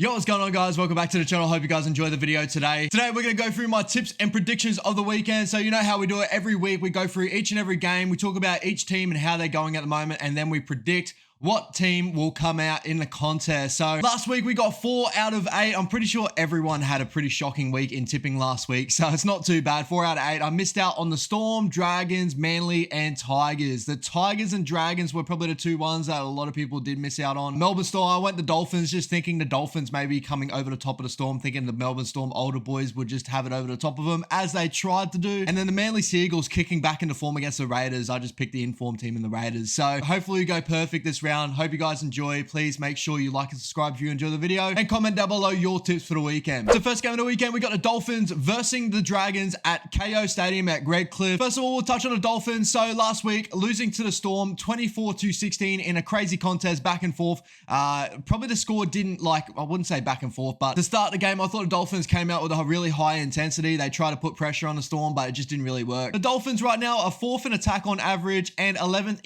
Yo, what's going on, guys? Welcome back to the channel. Hope you guys enjoy the video today. Today, we're going to go through my tips and predictions of the weekend. So you know how we do it every week. We go through each and every game. We talk about each team and how they're going at the moment, and then we predict what team will come out in the contest. So last week we got 4 out of 8. I'm pretty sure everyone had a pretty shocking week in tipping last week, so it's not too bad. 4 out of 8. I missed out on the Storm, Dragons, Manly, and Tigers. The Tigers and Dragons were probably the two ones that a lot of people did miss out on. Melbourne Storm, I went the Dolphins, just thinking the Dolphins maybe coming over the top of the Storm, thinking the Melbourne Storm older boys would just have it over the top of them, as they tried to do. And then the Manly Seagulls kicking back into form against the Raiders. I just picked the informed team in the Raiders. So hopefully we go perfect this round. Hope you guys enjoy. Please make sure you like and subscribe if you enjoy the video, and comment down below your tips for the weekend. So first game of the weekend, we got the Dolphins versus the Dragons at KO Stadium at Redcliffe. First of all, we'll touch on the Dolphins. So last week, losing to the Storm 24-16 in a crazy contest, back and forth. Probably the score didn't, I wouldn't say back and forth, but to start the game, I thought the Dolphins came out with a really high intensity. They tried to put pressure on the Storm, but it just didn't really work. The Dolphins right now are 4th in attack on average and 11th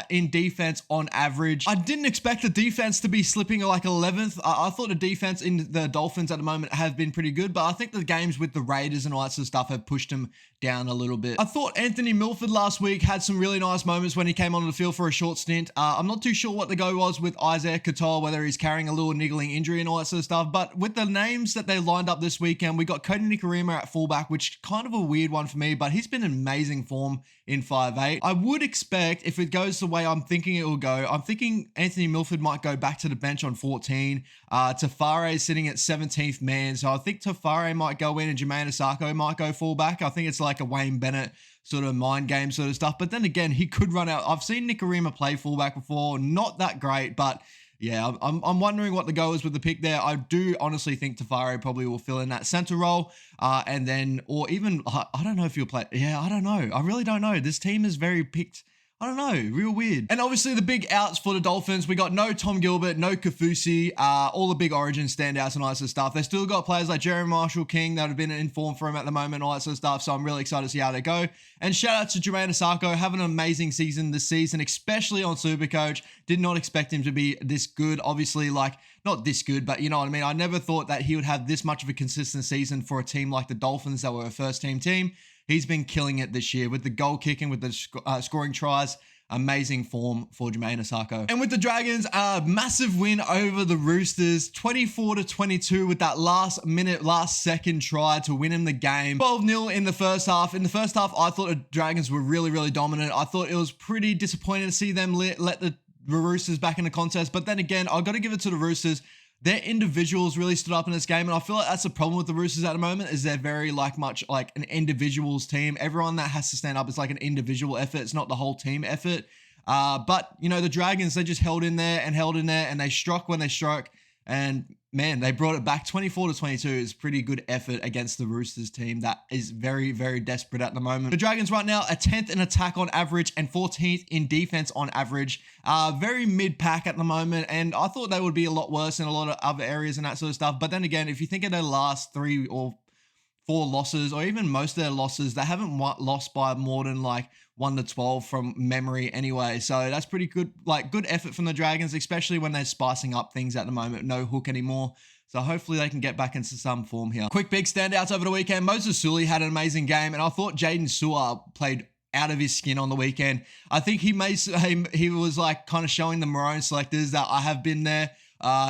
in defense on average. I didn't expect the defense to be slipping like 11th. I thought the defense in the Dolphins at the moment have been pretty good, but I think the games with the Raiders and all that sort of stuff have pushed them down a little bit. I thought Anthony Milford last week had some really nice moments when he came onto the field for a short stint. I'm not too sure what the go was with Isaiah Katoa, whether he's carrying a little niggling injury and all that sort of stuff, but with the names that they lined up this weekend, we got Cody Nikorima at fullback, which kind of a weird one for me, but he's been in amazing form in 5'8". I would expect, if it goes the way I'm thinking it will go, I'm thinking Anthony Milford might go back to the bench on 14. Tafare is sitting at 17th man, so I think Tafare might go in and Jermaine Asako might go fullback. I think it's like a Wayne Bennett sort of mind game sort of stuff, but then again, he could run out. I've seen Nikorima play fullback before, not that great, but yeah, I'm wondering what the go is with the pick there. I do honestly think Tafare probably will fill in that center role, and then, or even, I don't know if he'll play. Yeah, I don't know. I really don't know. This team is very picked. I don't know, real weird. And obviously the big outs for the Dolphins, we got no Tom Gilbert, no Kafusi, all the big origin standouts and all that sort of stuff. They still got players like Jeremy Marshall King that have been in form for him at the moment, all that sort of stuff. So I'm really excited to see how they go. And shout out to Jermaine Asako, having an amazing season this season, especially on Supercoach. Did not expect him to be this good. Obviously, not this good, but you know what I mean? I never thought that he would have this much of a consistent season for a team like the Dolphins that were a first team. He's been killing it this year with the goal kicking, with the scoring tries. Amazing form for Jermaine Asako. And with the Dragons, a massive win over the Roosters, 24-22 with that last second try to win him the game. 12-0 in the first half. In the first half, I thought the Dragons were really, really dominant. I thought it was pretty disappointing to see them let the Roosters back in the contest. But then again, I've got to give it to the Roosters. Their individuals really stood up in this game, and I feel like that's the problem with the Roosters at the moment, is they're very much like an individuals team. Everyone that has to stand up is like an individual effort. It's not the whole team effort. But, you know, the Dragons, they just held in there, and they struck when they struck. And, man, they brought it back. 24-22 is pretty good effort against the Roosters team that is very, very desperate at the moment. The Dragons right now are 10th in attack on average and 14th in defense on average. Very mid-pack at the moment, and I thought they would be a lot worse in a lot of other areas and that sort of stuff. But then again, if you think of their last 3 or 4 losses, or even most of their losses, they haven't lost by more than 1-12 from memory anyway. So that's pretty good, good effort from the Dragons, especially when they're spicing up things at the moment. No Hook anymore. So hopefully they can get back into some form here. Quick big standouts over the weekend. Moses Suli had an amazing game, and I thought Jaden Sewer played out of his skin on the weekend. I think he was kind of showing the Maroon selectors that I have been there.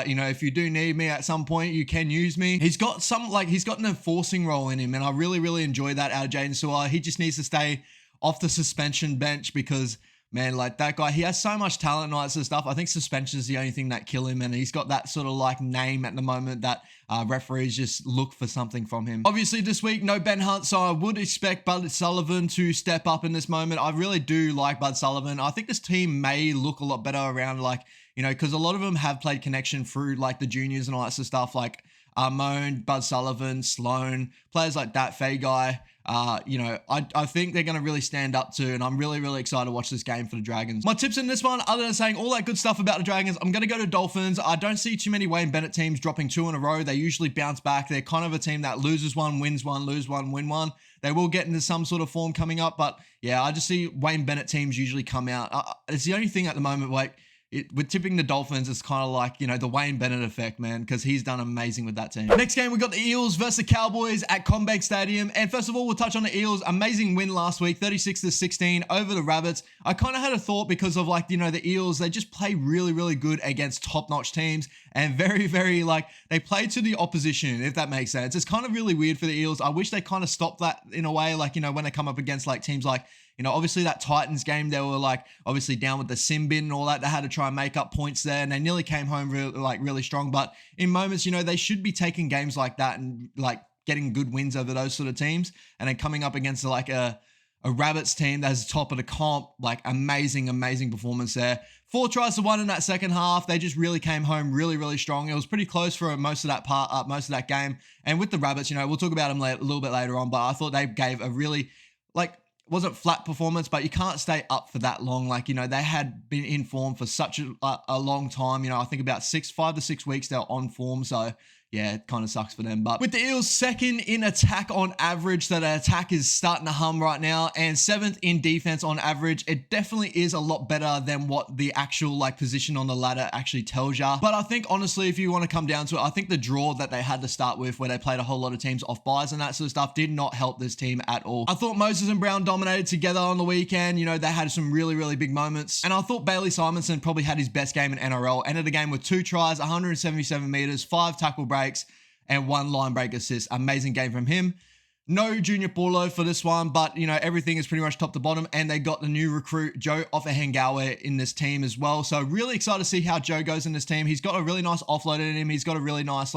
You know, if you do need me at some point, you can use me. He's got he's got an enforcing role in him, and I really, really enjoy that out of Jaden Sewer. He just needs to stay off the suspension bench because, man, that guy, he has so much talent and all that sort of stuff. I think suspension is the only thing that kill him, and he's got that sort of name at the moment that referees just look for something from him. Obviously this week, no Ben Hunt, so I would expect Bud Sullivan to step up in this moment. I really do like Bud Sullivan. I think this team may look a lot better around, you know, because a lot of them have played connection through the juniors and all that sort of stuff, like Armone, Bud Sullivan, Sloan, players like that, Fagai. You know, I think they're going to really stand up to, and I'm really, really excited to watch this game for the Dragons. My tips in this one, other than saying all that good stuff about the Dragons, I'm going to go to Dolphins. I don't see too many Wayne Bennett teams dropping 2 in a row. They usually bounce back. They're kind of a team that loses one, wins one, lose one, win one. They will get into some sort of form coming up, but yeah, I just see Wayne Bennett teams usually come out. It's the only thing at the moment, with tipping the Dolphins, it's kind of like, the Wayne Bennett effect, man, because he's done amazing with that team. Next game, we got the Eels versus the Cowboys at CommBank Stadium. And first of all, we'll touch on the Eels. Amazing win last week, 36-16 over the Rabbits. I kind of had a thought because of the Eels, they just play really, really good against top-notch teams and very, very, they play to the opposition, if that makes sense. It's kind of really weird for the Eels. I wish they kind of stopped that in a way, when they come up against teams obviously that Titans game, they were obviously down with the sin bin and all that. They had to try and make up points there, and they nearly came home really strong. But in moments, they should be taking games like that and getting good wins over those sort of teams. And then coming up against a Rabbits team that's top of the comp, amazing performance there. 4 tries to 1 in that second half. They just really came home really, really strong. It was pretty close for most of that game. And with the Rabbits, we'll talk about them a little bit later on, but I thought they gave a really wasn't flat performance, but you can't stay up for that long. They had been in form for such a long time. I think about 5 to 6 weeks they're on form. So yeah, it kind of sucks for them. But with the Eels second in attack on average, so the attack is starting to hum right now, and 7th in defense on average, it definitely is a lot better than what the actual position on the ladder actually tells ya. But I think honestly, if you want to come down to it, I think the draw that they had to start with, where they played a whole lot of teams off buys and that sort of stuff, did not help this team at all. I thought Moses and Brown dominated together on the weekend. They had some really, really big moments. And I thought Bailey Simonson probably had his best game in NRL. Ended the game with 2 tries, 177 meters, 5 tackle breaks, and 1 line break assist. Amazing game from him. No Junior Paulo for this one, but everything is pretty much top to bottom, and they got the new recruit Joe Ofahengawe in this team as well. So really excited to see how Joe goes in this team. He's got a really nice offload in him. He's got a really nice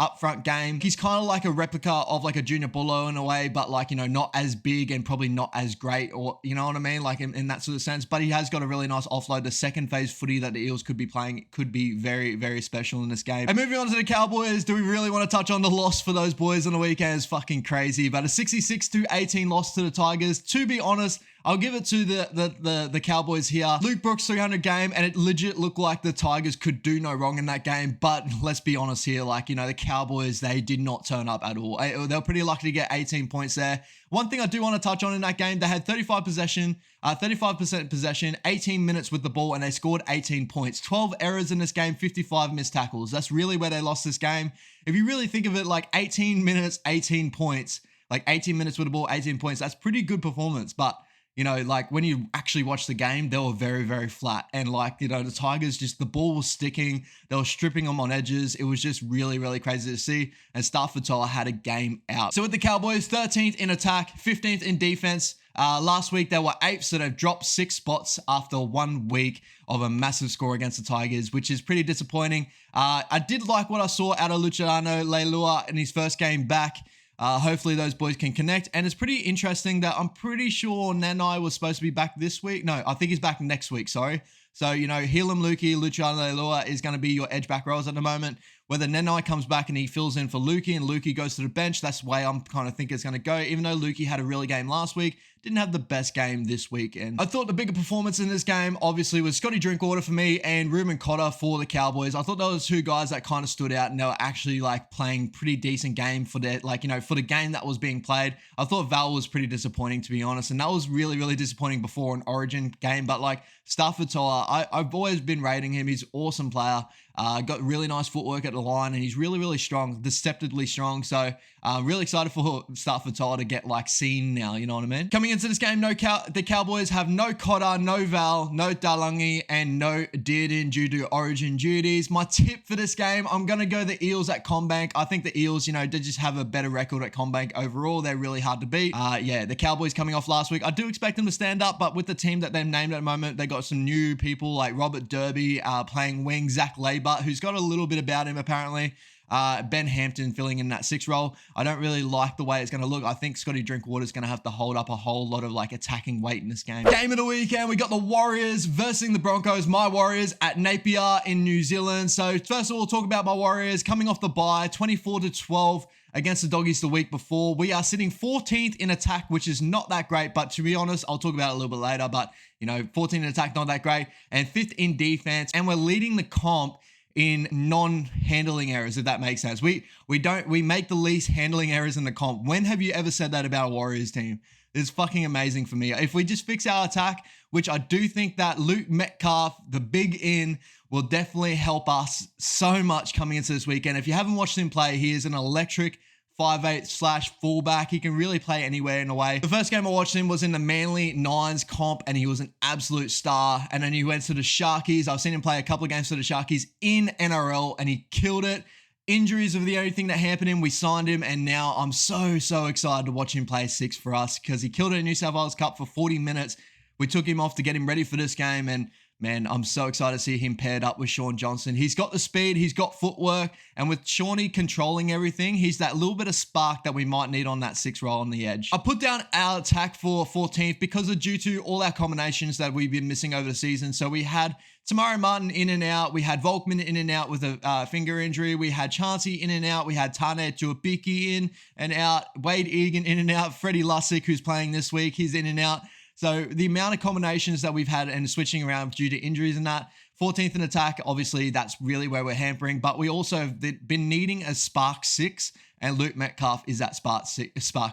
upfront game. He's kind of like a replica of a Junior Paulo in a way, but not as big and probably not as great, or you know what I mean, in that sort of sense. But he has got a really nice offload. The second phase footy that the Eels could be playing could be very, very special in this game. And moving on to the Cowboys, do we really want to touch on the loss for those boys on the weekend? It's fucking crazy, but a 66-18 loss to the Tigers. To be honest, I'll give it to the Cowboys here. Luke Brooks 300 game, and it legit looked like the Tigers could do no wrong in that game. But let's be honest here, the Cowboys, they did not turn up at all. They were pretty lucky to get 18 points there. One thing I do want to touch on in that game, they had 35% possession, 18 minutes with the ball, and they scored 18 points. 12 errors in this game, 55 missed tackles. That's really where they lost this game. If you really think of it, 18 minutes, 18 points, 18 minutes with the ball, 18 points, that's pretty good performance. But when you actually watch the game, they were very, very flat. And the Tigers, just the ball was sticking. They were stripping them on edges. It was just really, really crazy to see. And Stafford Toller had a game out. So with the Cowboys, 13th in attack, 15th in defense. Last week, they were 8th, so they've dropped 6 spots after 1 week of a massive score against the Tigers, which is pretty disappointing. I did like what I saw out of Luciano Leilua in his first game back. Hopefully those boys can connect. And it's pretty interesting that I'm pretty sure Nanai was supposed to be back this week. No, I think he's back next week, sorry. So, Helam Lukey, Luciano Leilua is going to be your edge back rows at the moment. Whether Nanai comes back and he fills in for Lukey and Lukey goes to the bench, that's the way I'm kind of think it's going to go. Even though Lukey had a really game last week, didn't have the best game this weekend. I thought the bigger performance in this game, obviously, was Scotty Drinkwater for me and Ruben Cotter for the Cowboys. I thought those 2 guys that kind of stood out, and they were actually playing pretty decent game for their, for the game that was being played. I thought Val was pretty disappointing, to be honest, and that was really, really disappointing before an Origin game. But Stafford Toller, I've always been rating him. He's an awesome player. Got really nice footwork at the line, and he's really, really strong, deceptively strong. So I'm really excited for Stafford Toller to get seen now, you know what I mean? Coming into this game, the Cowboys have no Cotter, no Val, no Dalangi, and no Dearden due to Origin duties. My tip for this game, I'm going to go the Eels at CommBank. I think the Eels, they just have a better record at CommBank overall. They're really hard to beat. Yeah, the Cowboys coming off last week, I do expect them to stand up, but with the team that they've named at the moment, they got some new people like Robert Derby playing wing, Zach Labor, who's got a little bit about him apparently. Ben Hampton filling in that 6 role. I don't really like the way it's going to look. I think Scotty Drinkwater is going to have to hold up a whole lot of attacking weight in this game. Game of the weekend, we got the Warriors versus the Broncos. My Warriors at Napier in New Zealand. So first of all, we'll talk about my Warriors coming off the bye, 24-12 against the Doggies the week before. We are sitting 14th in attack, which is not that great, but to be honest, I'll talk about it a little bit later, but 14th in attack, not that great, and 5th in defense, and we're leading the comp in non-handling errors, if that makes sense. We make the least handling errors in the comp. When have you ever said that about a Warriors team? is fucking amazing for me. If we just fix our attack, which I do think that Luke Metcalf, the big in, will definitely help us so much coming into this weekend. If you haven't watched him play, he is an electric 5'8" / fullback. He can really play anywhere in a way. The first game I watched him was in the Manly Nines comp, and he was an absolute star. And then he went to the Sharkies. I've seen him play a couple of games for the Sharkies in NRL, and he killed it. Injuries were the only thing that hampered him. We signed him, and now I'm so excited to watch him play 6 for us, because he killed it in New South Wales Cup for 40 minutes. We took him off to get him ready for this game, and man, I'm so excited to see him paired up with Shaun Johnson. He's got the speed, he's got footwork, and with Shawnee controlling everything, he's that little bit of spark that we might need on that 6 role on the edge. I put down our attack for 14th because of due to all our combinations that we've been missing over the season. So we had Tamari Martin in and out. We had Volkman in and out with a finger injury. We had Chauncey in and out. We had Tane Tuapiki in and out. Wade Egan in and out. Freddie Lussick, who's playing this week, he's in and out. So the amount of combinations that we've had and switching around due to injuries and that, 14th in attack, obviously that's really where we're hampering, but we also have been needing a spark 6, and Luke Metcalf is that spark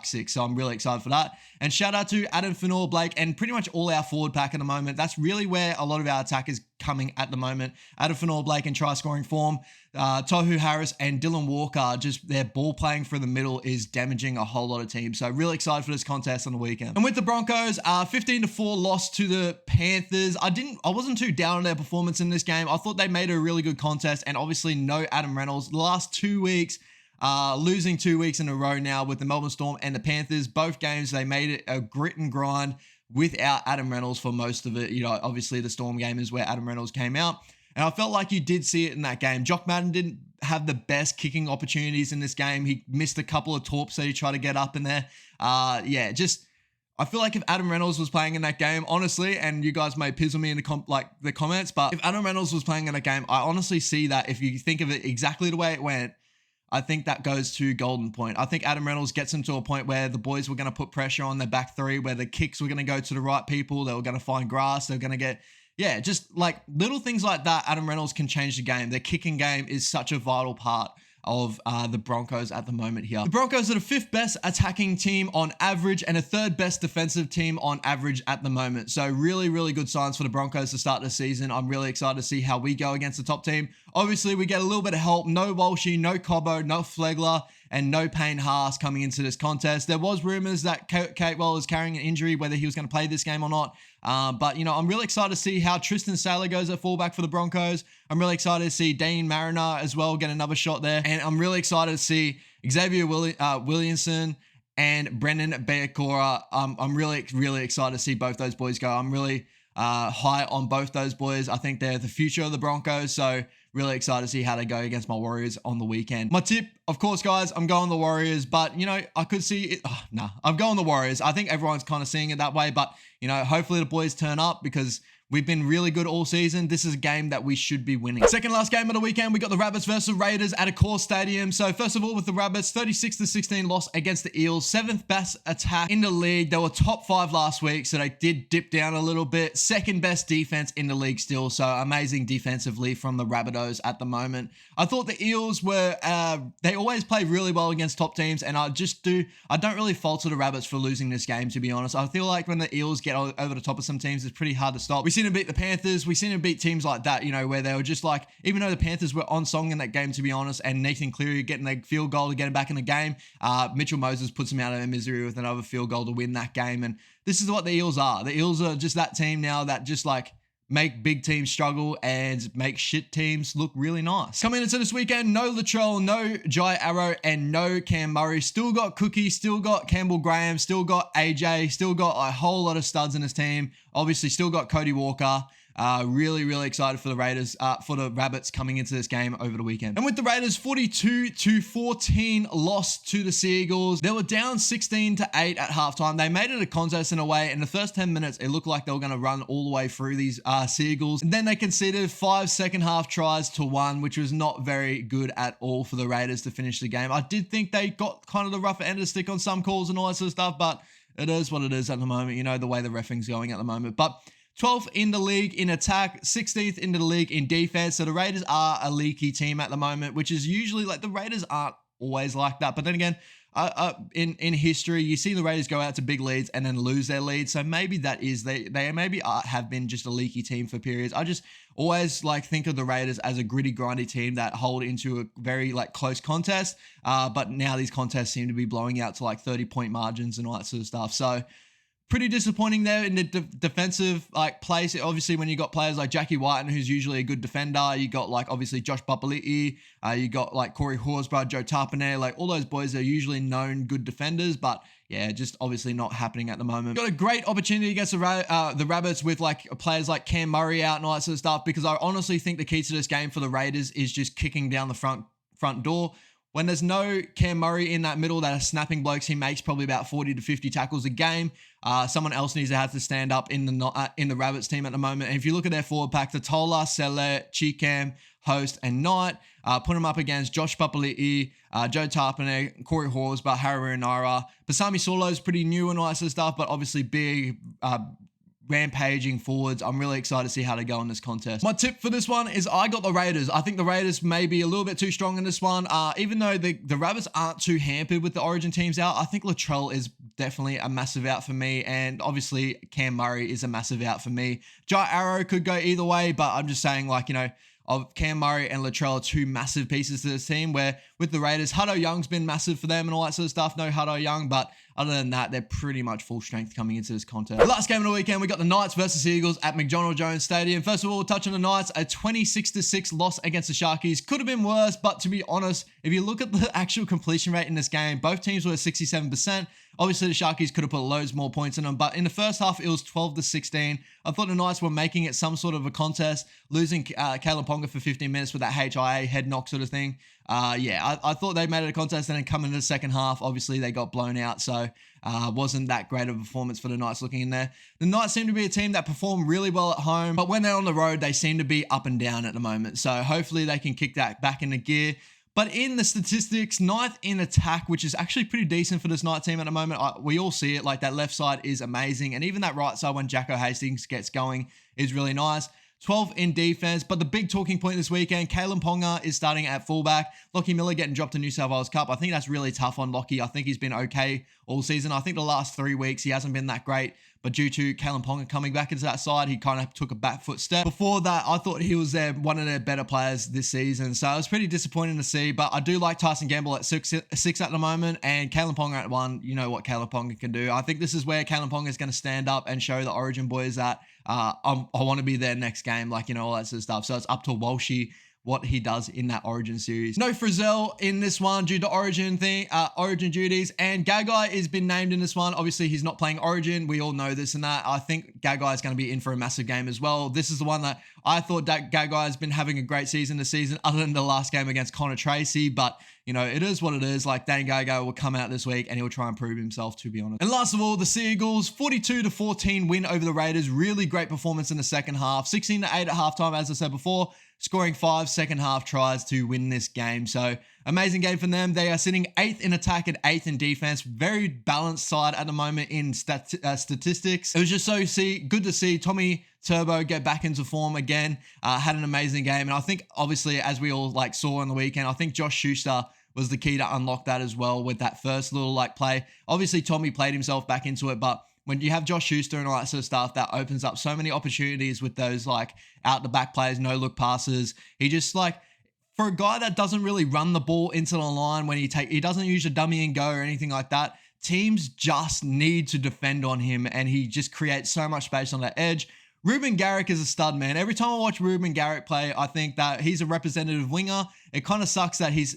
6. So I'm really excited for that. And shout out to Adam Fanor-Blake and pretty much all our forward pack at the moment. That's really where a lot of our attack is coming at the moment. Adam Fanor-Blake in try scoring form. Tohu Harris and Dylan Walker, just their ball playing for the middle is damaging a whole lot of teams. So really excited for this contest on the weekend. And with the Broncos, 15-4 loss to the Panthers. I wasn't too down on their performance in this game. I thought they made a really good contest, and obviously no Adam Reynolds. The last 2 weeks, losing 2 weeks in a row now with the Melbourne Storm and the Panthers. Both games, they made it a grit and grind without Adam Reynolds for most of it. You know, obviously the Storm game is where Adam Reynolds came out. And I felt like you did see it in that game. Jock Madden didn't have the best kicking opportunities in this game. He missed a couple of torps that he tried to get up in there. I feel like if Adam Reynolds was playing in that game, honestly, and you guys may pizzle me in the comments, but if Adam Reynolds was playing in that game, I honestly see that if you think of it exactly the way it went, I think that goes to golden point. I think Adam Reynolds gets him to a point where the boys were going to put pressure on their back three, where the kicks were going to go to the right people. They were going to find grass. They were going to get, just like little things like that. Adam Reynolds can change the game. Their kicking game is such a vital part of the Broncos at the moment here. The Broncos are the 5th best attacking team on average and a 3rd best defensive team on average at the moment. So really, really good signs for the Broncos to start the season. I'm really excited to see how we go against the top team. Obviously, we get a little bit of help. No Walshy, no Cobbo, no Flegler, and no Payne Haas coming into this contest. There was rumors that Catewell is carrying an injury, whether he was going to play this game or not. But, you know, I'm really excited to see how Tristan Saylor goes at fullback for the Broncos. I'm really excited to see Dean Mariner as well get another shot there. And I'm really excited to see Xavier Williamson and Brendan Beacora. I'm really, really excited to see both those boys go. I'm really high on both those boys. I think they're the future of the Broncos. So really excited to see how they go against my Warriors on the weekend. My tip, of course, guys, I'm going the Warriors, but, you know, I could see it. I'm going the Warriors. I think everyone's kind of seeing it that way, but, you know, hopefully the boys turn up because we've been really good all season. This is a game that we should be winning. Second last game of the weekend, we got the Rabbits versus Raiders at a core stadium. So first of all, with the Rabbits, 36-16 loss against the Eels, 7th best attack in the league. They were top 5 last week, so they did dip down a little bit. 2nd best defense in the league still, so amazing defensively from the Rabbitohs at the moment. I thought the Eels were, they always play really well against top teams, and I don't really falter the Rabbits for losing this game, to be honest. I feel like when the Eels get over the top of some teams, it's pretty hard to stop. We seen them beat the Panthers. We seen them beat teams like that, you know, where they were just like, even though the Panthers were on song in that game, to be honest, and Nathan Cleary getting a field goal to get him back in the game, Mitchell Moses puts him out of their misery with another field goal to win that game. And this is what the Eels are. The Eels are just that team now that just like make big teams struggle and make shit teams look really nice. Coming into this weekend, no Latrell, no Jai Arrow, and no Cam Murray. Still got Cookie, still got Campbell Graham, still got AJ, still got a whole lot of studs in his team. Obviously, still got Cody Walker. Really, really excited for the Raiders, for the Rabbits coming into this game over the weekend. And with the Raiders, 42-14 loss to the Seagulls. They were down 16-8 at halftime. They made it a contest in a way. In the first 10 minutes, it looked like they were going to run all the way through these Seagulls. And then they conceded 5 second half tries to 1, which was not very good at all for the Raiders to finish the game. I did think they got kind of the rougher end of the stick on some calls and all that sort of stuff, but it is what it is at the moment. You know, the way the reffing's going at the moment. But 12th in the league in attack, 16th in the league in defense. So the Raiders are a leaky team at the moment, which is usually like the Raiders aren't always like that. But then again, in history, you see the Raiders go out to big leads and then lose their leads. So maybe that is, they maybe have been just a leaky team for periods. I just always like think of the Raiders as a gritty, grindy team that hold into a very like close contest. But now these contests seem to be blowing out to like 30-point margins and all that sort of stuff. So pretty disappointing there in the defensive like place. Obviously, when you got players like Jackie Whiten, who's usually a good defender, you got like obviously Josh Papali'i, you got like Corey Horsburgh, Joe Tarpanay, like all those boys are usually known good defenders, but yeah, just obviously not happening at the moment. Got a great opportunity against the Rabbits with like players like Cam Murray out and all that sort of stuff, because I honestly think the key to this game for the Raiders is just kicking down the front door. When there's no Cam Murray in that middle that are snapping blokes, he makes probably about 40 to 50 tackles a game. Someone else needs to have to stand up in the Rabbits team at the moment. And if you look at their forward pack, Totola, Sele, Cheekham, Host, and Knight, put them up against Josh Papali'i, Joe Tarpanay, Corey Horsburgh, Harry Naira. Basami Solo's pretty new and all that sort of stuff, but obviously big, rampaging forwards. I'm really excited to see how they go in this contest. My tip for this one is I got the Raiders. I think the Raiders may be a little bit too strong in this one. Even though the Rabbits aren't too hampered with the Origin teams out, I think Latrell is definitely a massive out for me. And obviously Cam Murray is a massive out for me. Jai Arrow could go either way, but I'm just saying, like, you know, of Cam Murray and Latrell are two massive pieces to this team, where with the Raiders, Hutto Young's been massive for them and all that sort of stuff. No Hutto Young, but other than that, they're pretty much full strength coming into this contest. The last game of the weekend, we got the Knights versus Eagles at McDonald Jones Stadium. First of all, we'll touch on the Knights. A 26-6 loss against the Sharkies. Could have been worse, but to be honest, if you look at the actual completion rate in this game, both teams were at 67%. Obviously, the Sharkies could have put loads more points in them, but in the first half, it was 12-16. I thought the Knights were making it some sort of a contest, losing Kalen Ponga for 15 minutes with that HIA head knock sort of thing. I thought they made it a contest, and then coming into the second half, obviously they got blown out, so wasn't that great of a performance for the Knights looking in there. The Knights seem to be a team that perform really well at home, but when they're on the road, they seem to be up and down at the moment, so hopefully they can kick that back into gear. But in the statistics, 9th in attack, which is actually pretty decent for this Knight team at the moment. We all see it, like that left side is amazing, and even that right side when Jacko Hastings gets going is really nice. 12th in defense, but the big talking point this weekend, Kalen Ponga is starting at fullback. Lockie Miller getting dropped to New South Wales Cup. I think that's really tough on Lockie. I think he's been okay all season. I think the last 3 weeks he hasn't been that great, but due to Kalen Ponga coming back into that side, he kind of took a back foot step. Before that, I thought he was one of their better players this season, so it was pretty disappointing to see, but I do like Tyson Gamble at 6 at the moment, and Kalen Ponga at 1. You know what Kalen Ponga can do. I think this is where Kalen Ponga is going to stand up and show the Origin boys that I want to be there next game, like, you know, all that sort of stuff. So it's up to Walshy what he does in that Origin series. No Frizzell in this one due to Origin duties, and Gagai has been named in this one. Obviously, he's not playing Origin. We all know this and that. I think Gagai is going to be in for a massive game as well. This is the one that I thought that Gagai has been having a great season this season, other than the last game against Connor Tracy, but you know, it is what it is. Like, Dan Gagai will come out this week and he'll try and prove himself, to be honest. And last of all, the Seagulls, 42-14 win over the Raiders. Really great performance in the second half. 16-8 at halftime, as I said before, scoring 5 second half tries to win this game. So amazing game for them. They are sitting 8th in attack and 8th in defense. Very balanced side at the moment in statistics. It was just so good to see Tommy Turbo get back into form again. Had an amazing game. And I think, obviously, as we all saw on the weekend, I think Josh Schuster was the key to unlock that as well with that first little play. Obviously, Tommy played himself back into it, but when you have Josh Schuster and all that sort of stuff, that opens up so many opportunities with those out the back plays, no look passes. He just for a guy that doesn't really run the ball into the line when he doesn't use a dummy and go or anything like that, teams just need to defend on him, and he just creates so much space on that edge. Ruben Garrick is a stud, man. Every time I watch Ruben Garrick play, I think that he's a representative winger. It kind of sucks that he's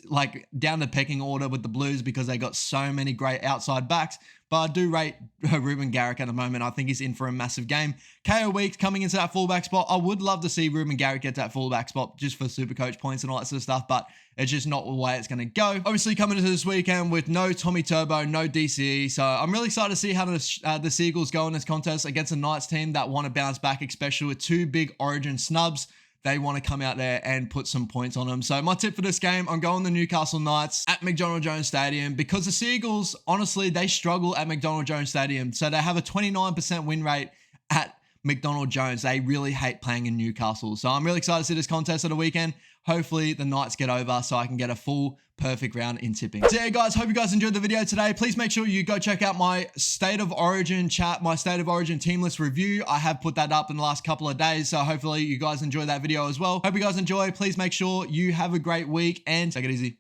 down the pecking order with the Blues because they got so many great outside backs. But I do rate Ruben Garrick at the moment. I think he's in for a massive game. KO Weeks coming into that fullback spot. I would love to see Ruben Garrick get that fullback spot just for Supercoach points and all that sort of stuff, but it's just not the way it's going to go. Obviously, coming into this weekend with no Tommy Turbo, no DCE. So I'm really excited to see how the Seagulls go in this contest against a Knights team that want to bounce back, especially with 2 big Origin snubs. They want to come out there and put some points on them. So my tip for this game, I'm going the Newcastle Knights at McDonald Jones Stadium, because the Seagulls, honestly, they struggle at McDonald Jones Stadium. So they have a 29% win rate at McDonald Jones. They really hate playing in Newcastle. So I'm really excited to see this contest of the weekend. hopefully the Knights get over so I can get a full perfect round in tipping. So yeah, guys, hope you guys enjoyed the video today. Please make sure you go check out my State of Origin chat, my State of Origin team list review. I have put that up in the last couple of days, so hopefully you guys enjoy that video as well. Hope you guys enjoy. Please make sure you have a great week and take it easy.